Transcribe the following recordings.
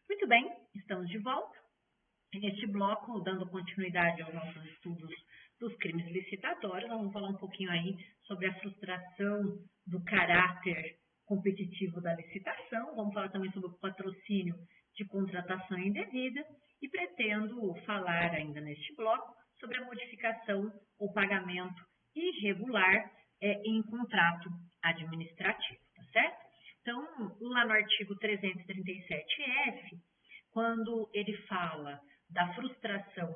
Muito bem, estamos de volta. Neste bloco, dando continuidade aos nossos estudos dos crimes licitatórios, nós vamos falar um pouquinho aí sobre a frustração do caráter competitivo da licitação, vamos falar também sobre o patrocínio de contratação indevida e pretendo falar ainda neste bloco sobre a modificação ou pagamento irregular em contrato administrativo, tá certo? Então, lá no artigo 337-F, quando ele fala da frustração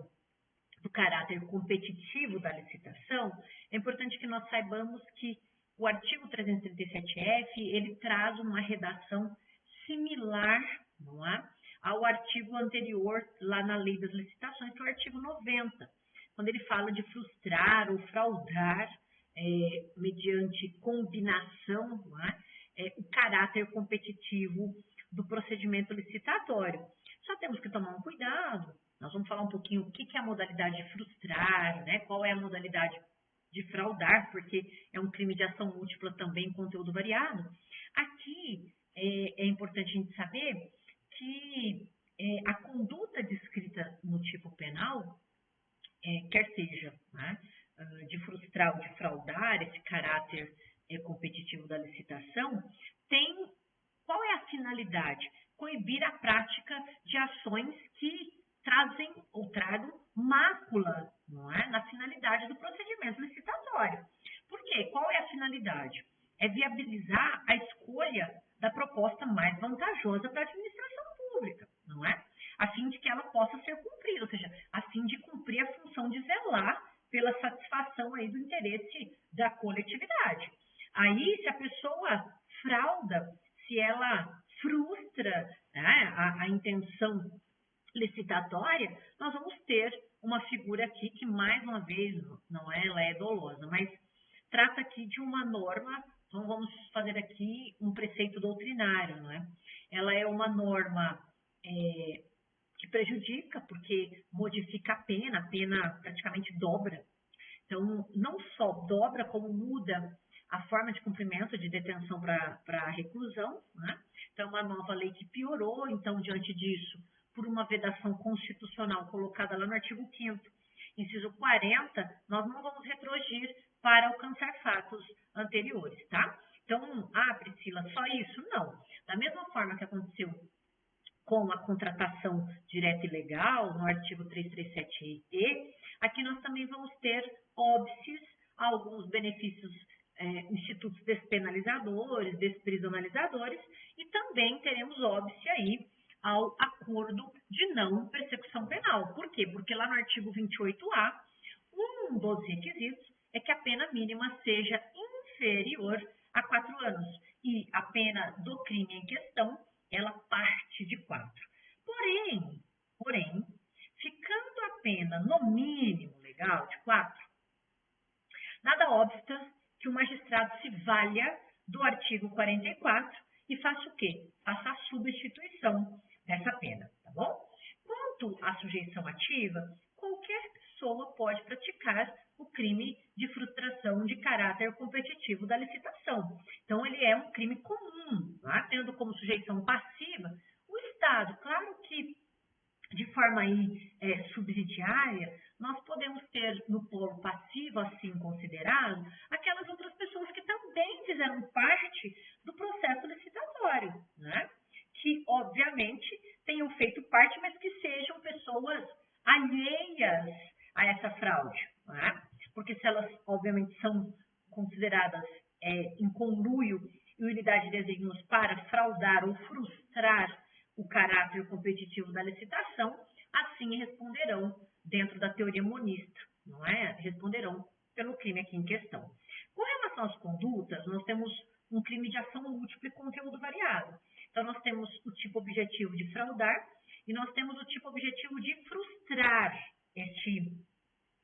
do caráter competitivo da licitação, é importante que nós saibamos que o artigo 337-F, ele traz uma redação similar, não é, ao artigo anterior lá na Lei das Licitações, que é o artigo 90, quando ele fala de frustrar ou fraudar mediante combinação, não é, o caráter competitivo do procedimento licitatório. Só temos que tomar um cuidado, nós vamos falar um pouquinho o que é a modalidade de frustrar, né? Qual é a modalidade de fraudar, porque é um crime de ação múltipla também, conteúdo variado. Aqui é importante a gente saber que a conduta descrita no tipo penal, quer seja, né, de frustrar ou de fraudar, esse caráter competitivo da licitação, qual é a finalidade? Coibir a prática de ações que trazem ou tragam mácula, não é? Na finalidade do procedimento licitatório. Por quê? Qual é a finalidade? É viabilizar a escolha da proposta mais vantajosa para a administração pública, não é? A fim de que ela possa ser cumprida, ou seja, a fim de cumprir a função de zelar pela satisfação aí do interesse da coletividade. Aí, se a pessoa frauda, se ela frustra, né, a intenção licitatória, nós vamos ter uma figura aqui que, mais uma vez, não é, ela é dolosa, mas trata aqui de uma norma, então vamos fazer aqui um preceito doutrinário, não é? Ela é uma norma que prejudica, porque modifica a pena praticamente dobra. Então, não só dobra, como muda a forma de cumprimento de detenção para reclusão, né? Então, uma nova lei que piorou, então, diante disso, por uma vedação constitucional colocada lá no artigo 5º, inciso 40, nós não vamos retroagir para alcançar fatos anteriores, tá? Então, Priscila, só isso? Não. Da mesma forma que aconteceu com a contratação direta e legal, no artigo 337-E, aqui nós também vamos ter óbices a alguns benefícios, institutos despenalizadores, desprisionalizadores, e também teremos óbice aí ao acordo de não persecução penal. Por quê? Porque lá no artigo 28A, um dos requisitos é que a pena mínima seja inferior a 4 anos, e a pena do crime em questão, ela parte de 4. Porém, ficando a pena no mínimo legal de 4, nada obsta que o magistrado se valha do artigo 44 e faça o quê? Faça a substituição dessa pena, tá bom? Quanto à sujeição ativa, qualquer pessoa pode praticar o crime de frustração de caráter competitivo da licitação. Então, ele é um crime comum, tá? Tendo como sujeição passiva o Estado. Claro que, de forma aí, subsidiária, nós podemos ter no polo passivo, assim considerado, aquelas outras pessoas que também fizeram parte do processo licitatório, né? Que, obviamente, tenham feito parte, mas que sejam pessoas alheias a essa fraude, né? Porque se elas, obviamente, são consideradas em conluio e unidade de desígnios para fraudar ou frustrar o caráter competitivo da licitação, assim responderão dentro da teoria monista, não é? Responderão pelo crime aqui em questão. Com relação às condutas, nós temos um crime de ação múltipla e conteúdo variado. Então, nós temos o tipo objetivo de fraudar e nós temos o tipo objetivo de frustrar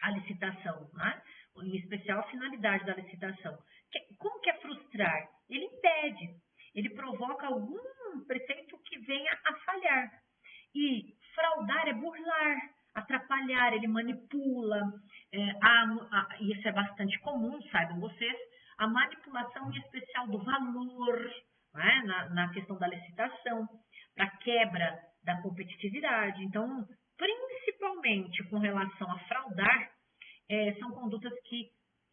a licitação, né? Em especial a finalidade da licitação. Como que é frustrar? Ele impede, ele provoca algum preceito que venha a falhar. E fraudar é burlar, atrapalhar, ele manipula, isso é bastante comum, saibam vocês, a manipulação em especial do valor, né, na questão da licitação, para quebra da competitividade. Então, principalmente com relação a fraudar, são condutas que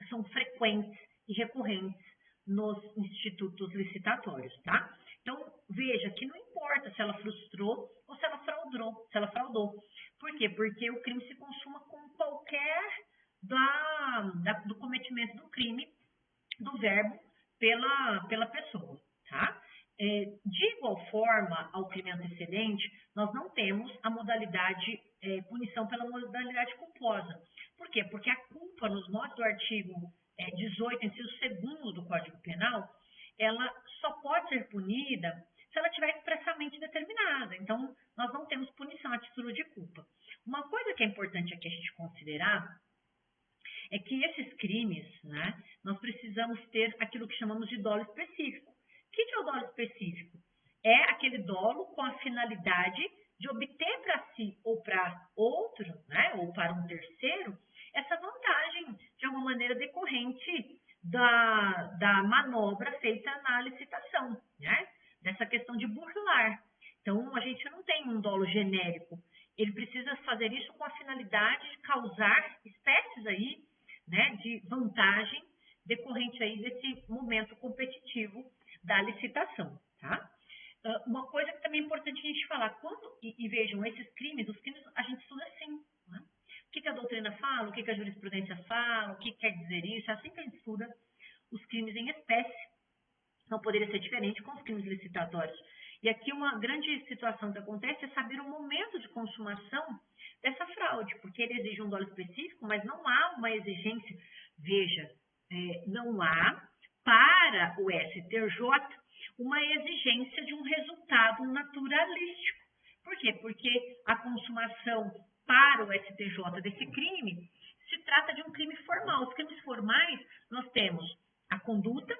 são frequentes e recorrentes nos institutos licitatórios, tá? Então, veja que não importa se ela frustrou ou se ela fraudou. Por quê? Porque o crime se consuma com qualquer do cometimento do crime, do verbo, pela pessoa, tá? De igual forma, ao crime antecedente, nós não temos a modalidade punição pela modalidade culposa. Por quê? Porque a culpa, nos modos do artigo 18, inciso 2º do Código Penal, ela só pode ser punida se ela estiver expressamente determinada. Então, nós não temos punição a título de culpa. Uma coisa que é importante aqui a gente considerar é que esses crimes, né, nós precisamos ter aquilo que chamamos de dolo específico. O que é o dolo específico? É aquele dolo com a finalidade de obter para si ou para outro, né, ou para um terceiro, essa vantagem, de alguma maneira, decorrente da manobra feita na licitação, né? Dessa questão de burlar. Então, a gente não tem um dolo genérico. Ele precisa fazer isso com a finalidade de causar espécies aí, né, de vantagem decorrente aí desse momento competitivo da licitação, tá? Uma coisa que também é importante a gente falar, e vejam, esses crimes, os crimes a gente estuda assim, né? O que a doutrina fala, o que a jurisprudência fala, o que quer dizer isso, é assim que a gente estuda os crimes em espécie. Não poderia ser diferente com os crimes licitatórios. E aqui uma grande situação que acontece é saber o momento de consumação dessa fraude, porque ele exige um dolo específico, mas não há uma exigência. Veja, não há para o STJ uma exigência de um resultado naturalístico. Por quê? Porque a consumação para o STJ desse crime se trata de um crime formal. Os crimes formais, nós temos a conduta,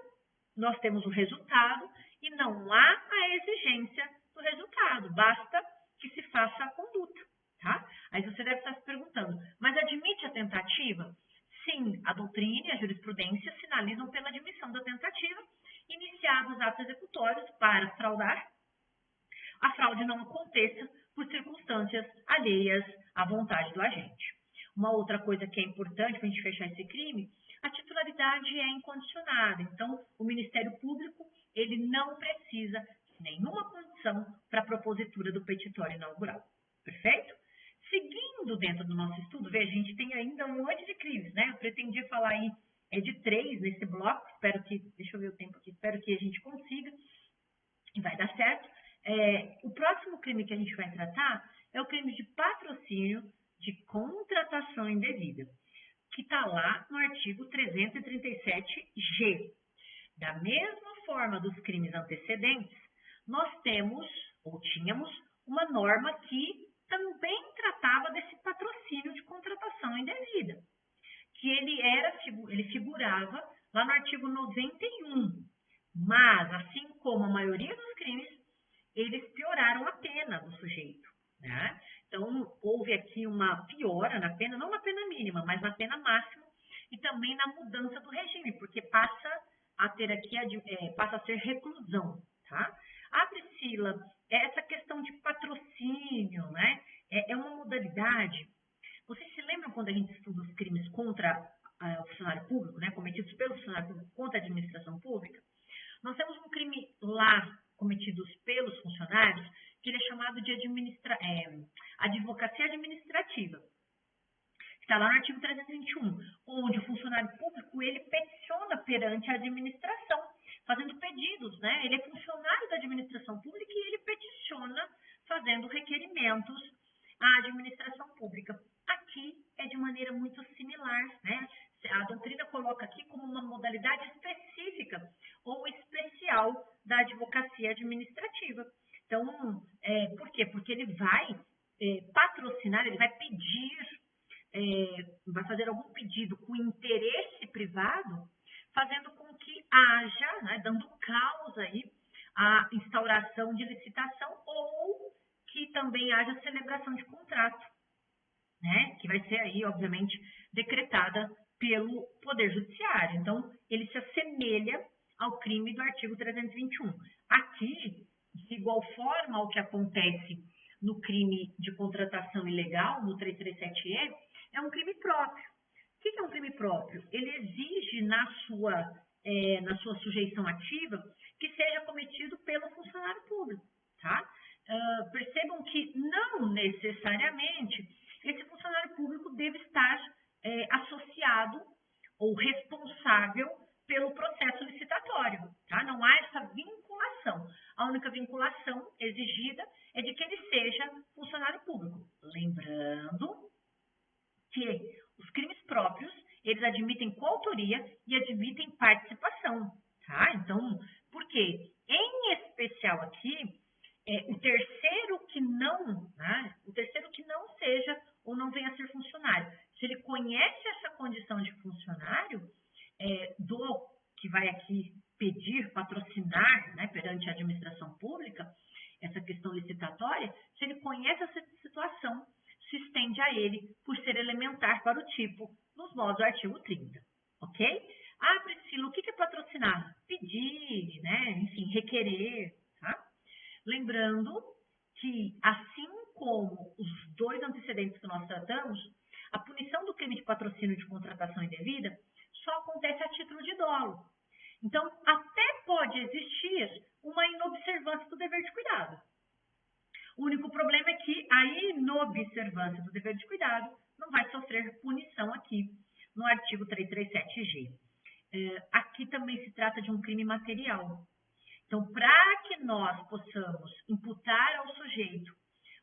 nós temos o resultado e não há a exigência do resultado, basta que se faça a conduta, tá? Aí você deve estar se perguntando, mas admite a tentativa? Sim, a doutrina e a jurisprudência sinalizam pela admissão da tentativa, iniciados os atos executórios para fraudar, a fraude não aconteça por circunstâncias alheias à vontade do agente. Uma outra coisa que é importante para a gente fechar esse crime, a titularidade é incondicionada. Então, o Ministério Público, ele não precisa de nenhuma condição para a propositura do petitório inaugural. Perfeito? Seguindo dentro do nosso estudo, veja, a gente tem ainda um monte de crimes, né? Eu pretendia falar aí de 3 nesse bloco, deixa eu ver o tempo aqui, espero que a gente consiga e vai dar certo. O próximo crime que a gente vai tratar é o crime de patrocínio de contratação indevida, que está lá no artigo 337-G. Da mesma forma dos crimes antecedentes, nós temos, ou tínhamos, uma norma que também tratava desse patrocínio de contratação indevida, que ele figurava lá no artigo 91, mas, assim como a maioria dos crimes, eles pioraram a pena do sujeito, né? Então, houve aqui uma piora na pena, não na pena mínima, mas na pena máxima e também na mudança do regime, porque passa a ter aqui, passa a ser reclusão, tá? Priscila, essa questão de patrocínio, né? É uma modalidade. Vocês se lembram quando a gente estuda os crimes contra o funcionário público, né? Cometidos pelo funcionário público contra a administração pública? Nós temos um crime lá cometidos pelos funcionários, que ele é chamado de advocacia administrativa. Está lá no artigo 321, onde o funcionário público ele peticiona perante a administração, fazendo pedidos, né? Ele é funcionário da administração pública e ele peticiona fazendo requerimentos à administração pública. Aqui é de maneira muito similar, né? A doutrina coloca aqui como uma modalidade específica ou especial da advocacia administrativa. Então, por quê? Porque ele vai patrocinar, ele vai pedir, vai fazer algum pedido com interesse privado, fazendo com que haja, né, dando causa aí a instauração de licitação ou que também haja celebração de contrato, né, que vai ser aí, obviamente, decretada pelo Poder Judiciário. Então, ele se assemelha ao crime do artigo 321. Aqui, de igual forma ao que acontece no crime de contratação ilegal, no 337E, é um crime próprio. O que é um crime próprio? Ele exige na sua sujeição ativa que seja cometido pelo funcionário público, tá? Percebam que não necessariamente esse funcionário público deve estar associado ou responsável pelo processo licitatório, tá? Não há essa vinculação. A única vinculação exigida é de que ele seja funcionário público. Lembrando que os crimes próprios, eles admitem coautoria e admitem participação, tá? Então, por quê? Em especial aqui, o terceiro que não, né? O terceiro que não seja ou não venha a ser funcionário. Se ele conhece essa condição de funcionário, que vai aqui pedir, patrocinar, né, perante a administração pública, essa questão licitatória, se ele conhece essa situação, se estende a ele por ser elementar para o tipo, nos modos do artigo 30, ok? Ah, Priscila, o que é patrocinar? Pedir, né, enfim, requerer, tá? Lembrando que, assim como os dois antecedentes que nós tratamos, a punição do crime de patrocínio de contratação indevida só acontece a título de dolo. Então, até pode existir uma inobservância do dever de cuidado. O único problema é que a inobservância do dever de cuidado não vai sofrer punição aqui no artigo 337G. Aqui também se trata de um crime material. Então, para que nós possamos imputar ao sujeito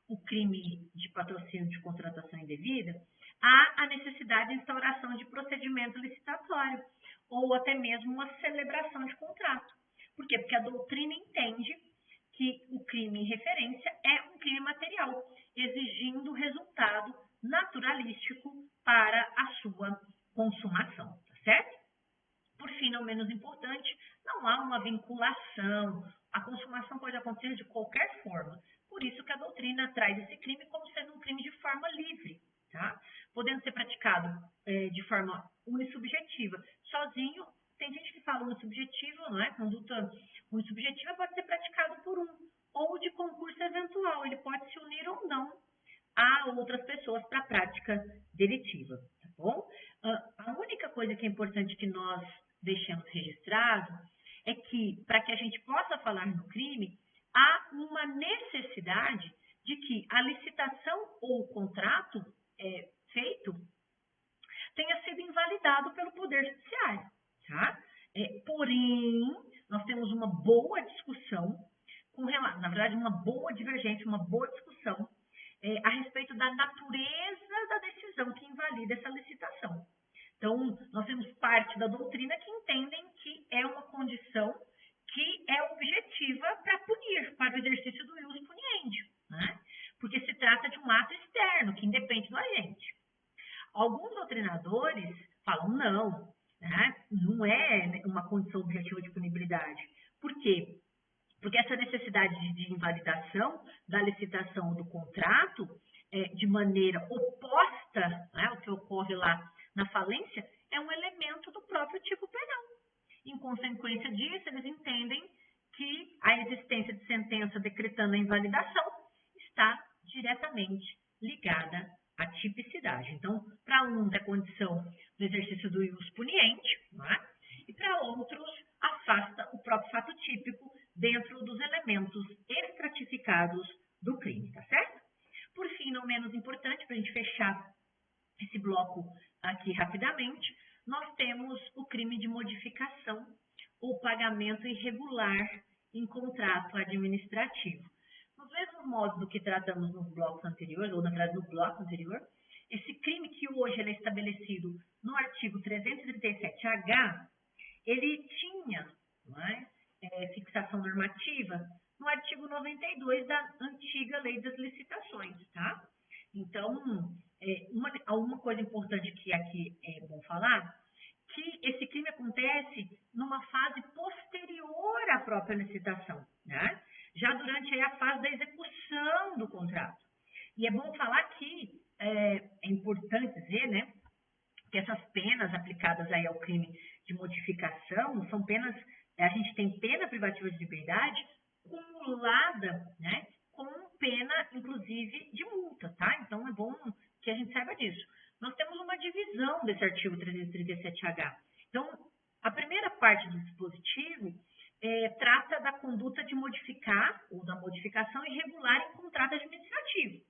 o crime de patrocínio de contratação indevida, há a necessidade de instauração de procedimento licitatório ou até mesmo uma celebração de contrato. Por quê? Porque a doutrina entende que o crime em referência é um crime material, exigindo resultado naturalístico para a sua consumação, tá certo? Por fim, não menos importante, não há uma vinculação. A consumação pode acontecer de qualquer forma. Por isso que a doutrina traz esse crime como sendo um crime de forma livre, tá? Podendo ser praticado de forma unissubjetiva. Sozinho, tem gente que fala unissubjetivo, não é? Conduta unissubjetiva pode ser praticado por um, ou de concurso eventual. Ele pode se unir ou não a outras pessoas para a prática delitiva, tá bom? A única coisa que é importante que nós deixemos registrado é que, para que a gente possa falar no crime, há uma necessidade de que a licitação ou o contrato feito tenha sido invalidado pelo Poder Judiciário, tá? Porém, nós temos uma boa discussão, na verdade, uma boa divergência, uma boa discussão a respeito da natureza da decisão que invalida essa licitação. Então, nós temos parte da doutrina que entendem que é uma condição que é objetiva para punir, para o exercício do ius puniendi, né? Porque se trata de um ato externo, que independe do agente. Alguns doutrinadores falam não, né? Não é uma condição objetiva de punibilidade. Por quê? Porque essa necessidade de invalidação da licitação do contrato de maneira oposta, né, o que ocorre lá na falência, é um elemento do próprio tipo penal. Em consequência disso, eles entendem que a existência de sentença decretando a invalidação está diretamente ligada à tipicidade. Então, para uns é condição do exercício do ius puniendi, né, e para outros afasta o próprio fato típico dentro dos elementos estratificados do crime, tá certo? Por fim, não menos importante, para a gente fechar esse bloco aqui rapidamente, nós temos o crime de modificação ou pagamento irregular em contrato administrativo. Nos mesmos modos do que tratamos nos blocos anteriores, ou na verdade no bloco anterior, esse crime que hoje ele é estabelecido no artigo 337H, ele tinha, não é, fixação normativa no artigo 92 da antiga Lei das Licitações, tá? Então, uma coisa importante que aqui é bom falar, que esse crime acontece numa fase posterior à própria licitação, né? Já durante a fase da execução do contrato. E é bom falar que é importante dizer, né, que essas penas aplicadas aí ao crime de modificação são penas, a gente tem pena privativa de liberdade cumulada, né, com pena, inclusive, artigo 337-H? Então, a primeira parte do dispositivo trata da conduta de modificar ou da modificação irregular em contrato administrativo.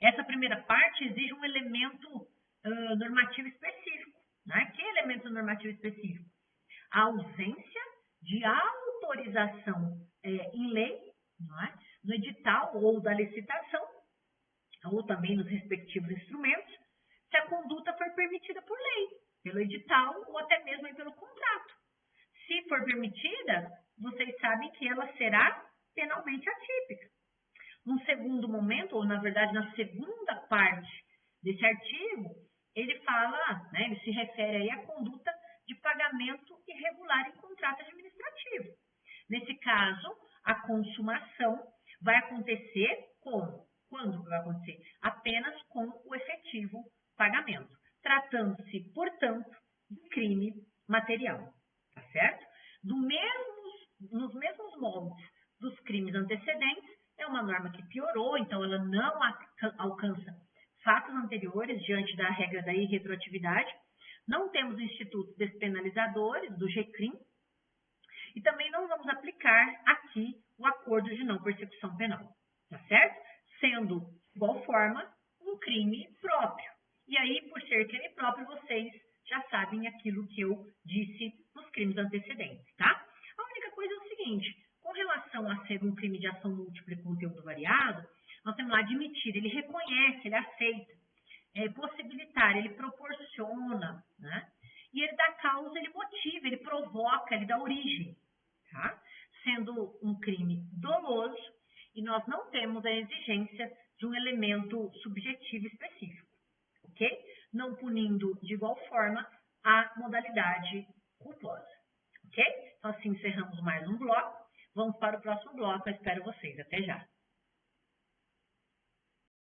Essa primeira parte exige um elemento normativo específico. Né? Que elemento normativo específico? A ausência de autorização em lei, não é? No edital ou da licitação, ou também nos respectivos instrumentos, se a conduta for permitida por lei, pelo edital ou até mesmo pelo contrato. Se for permitida, vocês sabem que ela será penalmente atípica. Num segundo momento, ou na verdade na segunda parte desse artigo, ele fala, né, ele se refere aí à conduta de pagamento irregular em contrato administrativo. Nesse caso, a consumação vai acontecer como? Quando vai acontecer? Apenas com o efetivo pagamento, tratando-se, portanto, de crime material, tá certo? Nos mesmos moldes dos crimes antecedentes, é uma norma que piorou, então ela não alcança fatos anteriores diante da regra da irretroatividade. Não temos institutos despenalizadores do GCRIM e também não vamos aplicar aqui o acordo de não persecução penal, tá certo? Sendo, de igual forma, um crime próprio. E aí, por ser crime próprio, vocês já sabem aquilo que eu disse nos crimes antecedentes, tá? A única coisa é o seguinte, com relação a ser um crime de ação múltipla e conteúdo variado, nós temos lá admitir, ele reconhece, ele aceita, possibilitar, ele proporciona, né? E ele dá causa, ele motiva, ele provoca, ele dá origem, tá? Sendo um crime doloso e nós não temos a exigência de um elemento subjetivo específico, ok? Não punindo de igual forma a modalidade culposa, ok? Então assim encerramos mais um bloco, vamos para o próximo bloco, eu espero vocês, até já.